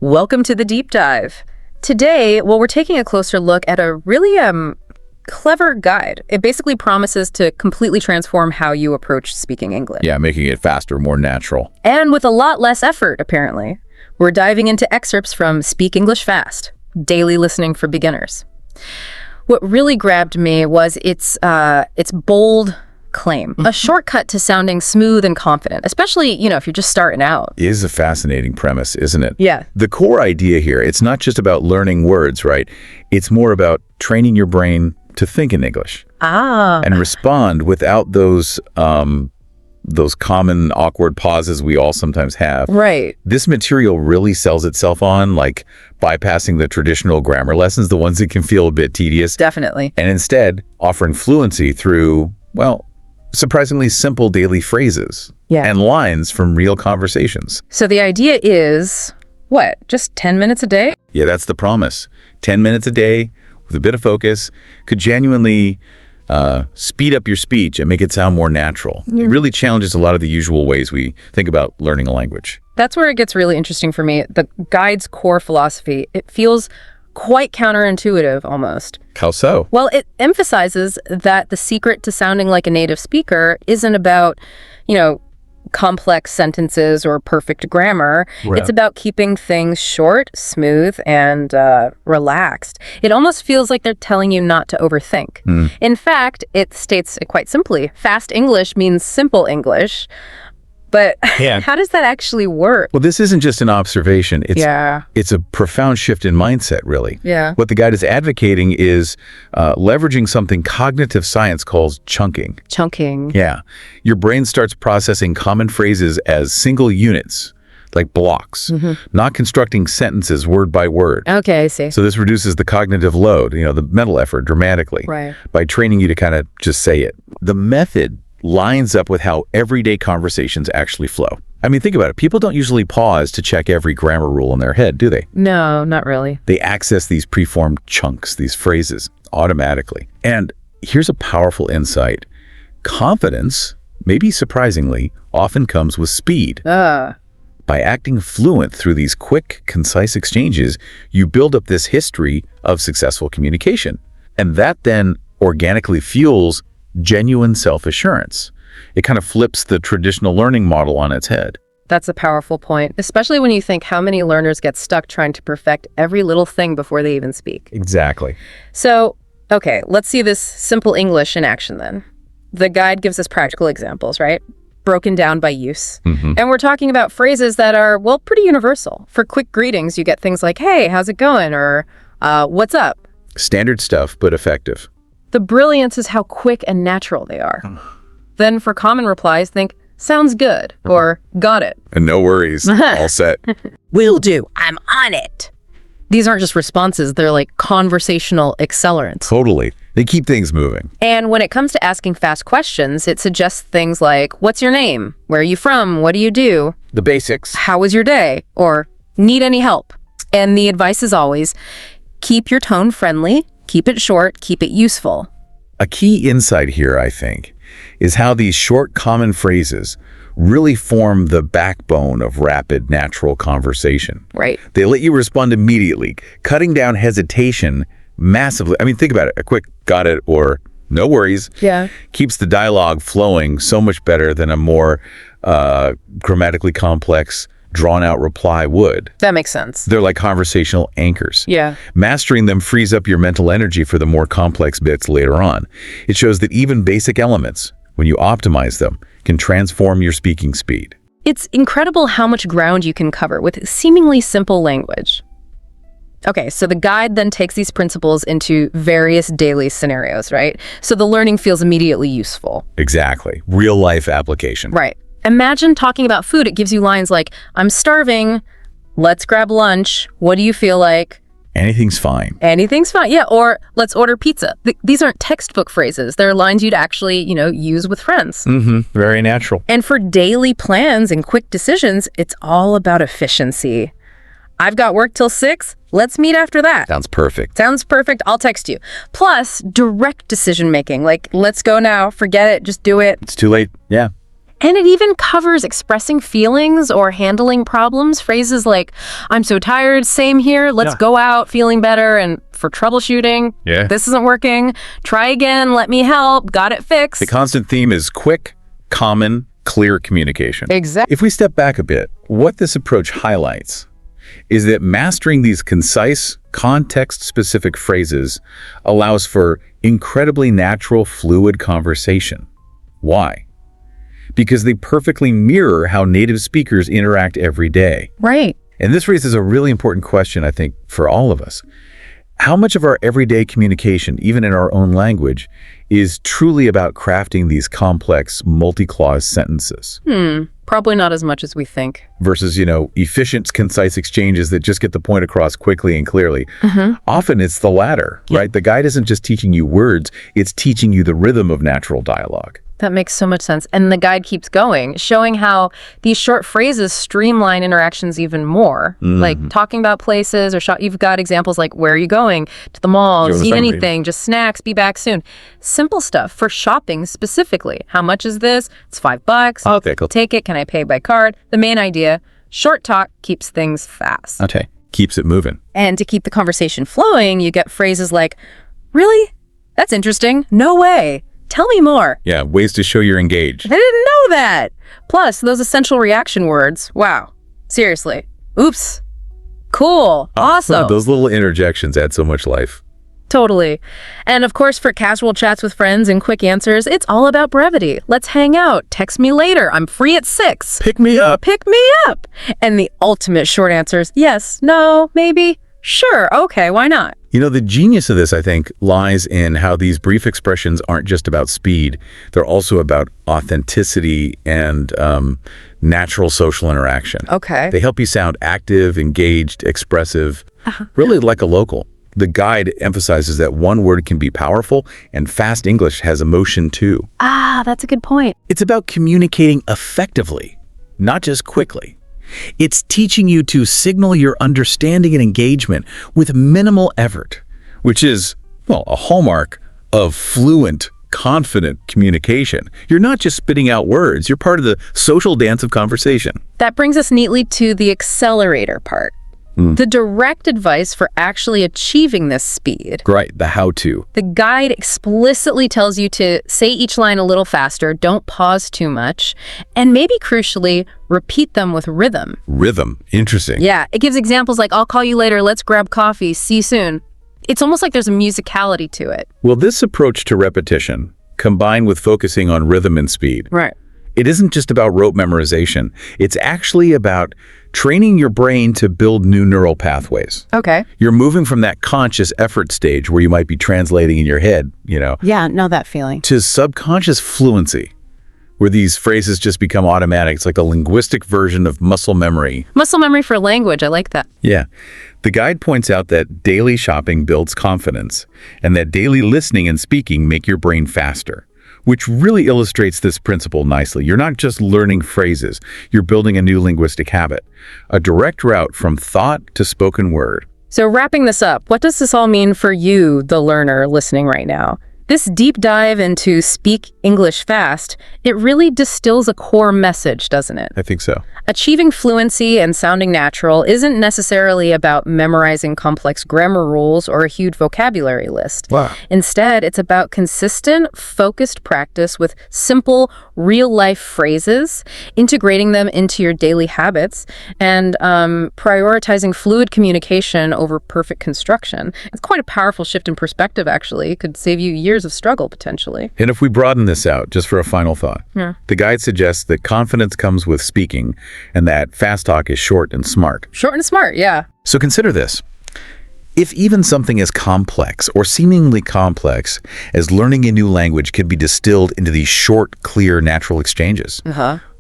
Welcome to the deep dive. Today, we're taking a closer look at a really clever guide. It basically promises to completely transform how you approach speaking English. Yeah, making it faster, more natural. And with a lot less effort, apparently. We're diving into excerpts from Speak English Fast, Daily Listening for Beginners. What really grabbed me was its bold claim, a shortcut to sounding smooth and confident, especially, if you're just starting out. It is a fascinating premise, isn't it? Yeah. The core idea here, it's not just about learning words, right? It's more about training your brain to think in English. And respond without those common awkward pauses we all sometimes have. Right. This material really sells itself on like bypassing the traditional grammar lessons, the ones that can feel a bit tedious. Definitely. And instead offering fluency through, surprisingly simple daily phrases and lines from real conversations. So the idea is, what, just 10 minutes a day? Yeah, that's the promise. 10 minutes a day with a bit of focus could genuinely speed up your speech and make it sound more natural. It really challenges a lot of the usual ways we think about learning a language. That's where it gets really interesting for me. The guide's core philosophy, it feels quite counterintuitive almost. How so? Well, it emphasizes that the secret to sounding like a native speaker isn't about, complex sentences or perfect grammar. Right. It's about keeping things short, smooth, and relaxed. It almost feels like they're telling you not to overthink. In fact, it states it quite simply, fast English means simple English. But how does that actually work? Well, this isn't just an observation. It's a profound shift in mindset, really. Yeah. What the guide is advocating is leveraging something cognitive science calls chunking. Chunking. Yeah. Your brain starts processing common phrases as single units, like blocks, not constructing sentences word by word. Okay, I see. So this reduces the cognitive load, the mental effort dramatically. Right. By training you to kind of just say it. The method lines up with how everyday conversations actually flow. I mean, think about it. People don't usually pause to check every grammar rule in their head, do they? No, not really. They access these preformed chunks, these phrases, automatically. And here's a powerful insight. Confidence, maybe surprisingly, often comes with speed. By acting fluent through these quick, concise exchanges, you build up this history of successful communication. And that then organically fuels genuine self-assurance. It kind of flips the traditional learning model on its head. That's a powerful point, especially when you think how many learners get stuck trying to perfect every little thing before they even speak. Exactly. So, okay, let's see this simple English in action then. The guide gives us practical examples, right? Broken down by use. And we're talking about phrases that are, pretty universal. For quick greetings, you get things like, hey, how's it going? Or, what's up? Standard stuff, but effective. The brilliance is how quick and natural they are. Then for common replies, think, sounds good, or got it. And no worries, all set. Will do, I'm on it. These aren't just responses, they're like conversational accelerants. Totally. They keep things moving. And when it comes to asking fast questions, it suggests things like, what's your name? Where are you from? What do you do? The basics. How was your day? Or need any help? And the advice is always, keep your tone friendly, keep it short, keep it useful. A key insight here, I think, is how these short common phrases really form the backbone of rapid, natural conversation. Right. They let you respond immediately, cutting down hesitation massively. I mean, think about it. A quick got it or no worries keeps the dialogue flowing so much better than a more grammatically complex, drawn-out reply would. That makes sense. They're like conversational anchors. Yeah. Mastering them frees up your mental energy for the more complex bits later on. It shows that even basic elements, when you optimize them, can transform your speaking speed. It's incredible how much ground you can cover with seemingly simple language. Okay, so the guide then takes these principles into various daily scenarios, right? So the learning feels immediately useful. Exactly. Real-life application. Right. Imagine talking about food. It gives you lines like, I'm starving, let's grab lunch, what do you feel like? Anything's fine. Anything's fine, yeah, or let's order pizza. These aren't textbook phrases. They're lines you'd actually, use with friends. Very natural. And for daily plans and quick decisions, it's all about efficiency. I've got work till 6, let's meet after that. Sounds perfect. Sounds perfect, I'll text you. Plus, direct decision making, like, let's go now, forget it, just do it. It's too late. Yeah. And it even covers expressing feelings or handling problems. Phrases like, I'm so tired, same here, let's go out, feeling better. And for troubleshooting, this isn't working, try again, let me help, got it fixed. The constant theme is quick, common, clear communication. Exactly. If we step back a bit, what this approach highlights is that mastering these concise, context-specific phrases allows for incredibly natural, fluid conversation. Why? Because they perfectly mirror how native speakers interact every day. Right. And this raises a really important question, I think, for all of us. How much of our everyday communication, even in our own language, is truly about crafting these complex, multi-clause sentences? Probably not as much as we think. Versus, efficient, concise exchanges that just get the point across quickly and clearly. Often it's the latter, right? The guide isn't just teaching you words, it's teaching you the rhythm of natural dialogue. That makes so much sense. And the guide keeps going, showing how these short phrases streamline interactions even more. Like talking about places or you've got examples like, where are you going? To the mall, see anything, just snacks, be back soon. Simple stuff for shopping specifically. How much is this? It's $5. Okay, cool. Take it. Can I pay by card? The main idea, short talk keeps things fast. Okay. Keeps it moving. And to keep the conversation flowing, you get phrases like, really? That's interesting. No way. Tell me more. Yeah, ways to show you're engaged. I didn't know that. Plus, those essential reaction words. Wow. Seriously. Oops. Cool. Awesome. Those little interjections add so much life. Totally. And of course, for casual chats with friends and quick answers, it's all about brevity. Let's hang out. Text me later. I'm free at 6. Pick me up. Pick me up. And the ultimate short answers, yes, no, maybe, sure, okay, why not? The genius of this, I think, lies in how these brief expressions aren't just about speed. They're also about authenticity and natural social interaction. Okay. They help you sound active, engaged, expressive, really like a local. The guide emphasizes that one word can be powerful, and fast English has emotion too. That's a good point. It's about communicating effectively, not just quickly. It's teaching you to signal your understanding and engagement with minimal effort, which is, a hallmark of fluent, confident communication. You're not just spitting out words, you're part of the social dance of conversation. That brings us neatly to the accelerator part. The direct advice for actually achieving this speed. Right, the how-to. The guide explicitly tells you to say each line a little faster, don't pause too much, and maybe crucially, repeat them with rhythm. Rhythm, interesting. Yeah, it gives examples like, I'll call you later, let's grab coffee, see you soon. It's almost like there's a musicality to it. Well, this approach to repetition, combined with focusing on rhythm and speed, right? It isn't just about rote memorization. It's actually about training your brain to build new neural pathways. Okay. You're moving from that conscious effort stage where you might be translating in your head, Yeah, know that feeling. to subconscious fluency, where these phrases just become automatic. It's like the linguistic version of muscle memory. Muscle memory for language, I like that. Yeah. The guide points out that daily shopping builds confidence, and that daily listening and speaking make your brain faster, which really illustrates this principle nicely. You're not just learning phrases, you're building a new linguistic habit, a direct route from thought to spoken word. So wrapping this up, what does this all mean for you, the learner listening right now? This deep dive into speak English fast, it really distills a core message, doesn't it? I think so. Achieving fluency and sounding natural isn't necessarily about memorizing complex grammar rules or a huge vocabulary list. Wow. Instead, it's about consistent, focused practice with simple, real-life phrases, integrating them into your daily habits, and prioritizing fluid communication over perfect construction. It's quite a powerful shift in perspective, actually. It could save you years of struggle, potentially. And if we broaden this out, just for a final thought, the guide suggests that confidence comes with speaking, and that fast talk is short and smart. Short and smart, yeah. So consider this. If even something as complex or seemingly complex as learning a new language can be distilled into these short, clear, natural exchanges,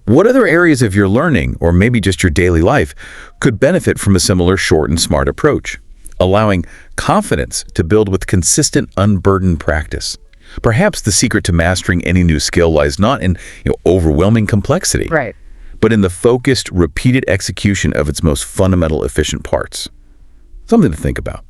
what other areas of your learning, or maybe just your daily life, could benefit from a similar short and smart approach, allowing confidence to build with consistent, unburdened practice? Perhaps the secret to mastering any new skill lies not in overwhelming complexity, Right. but in the focused, repeated execution of its most fundamental, efficient parts. Something to think about.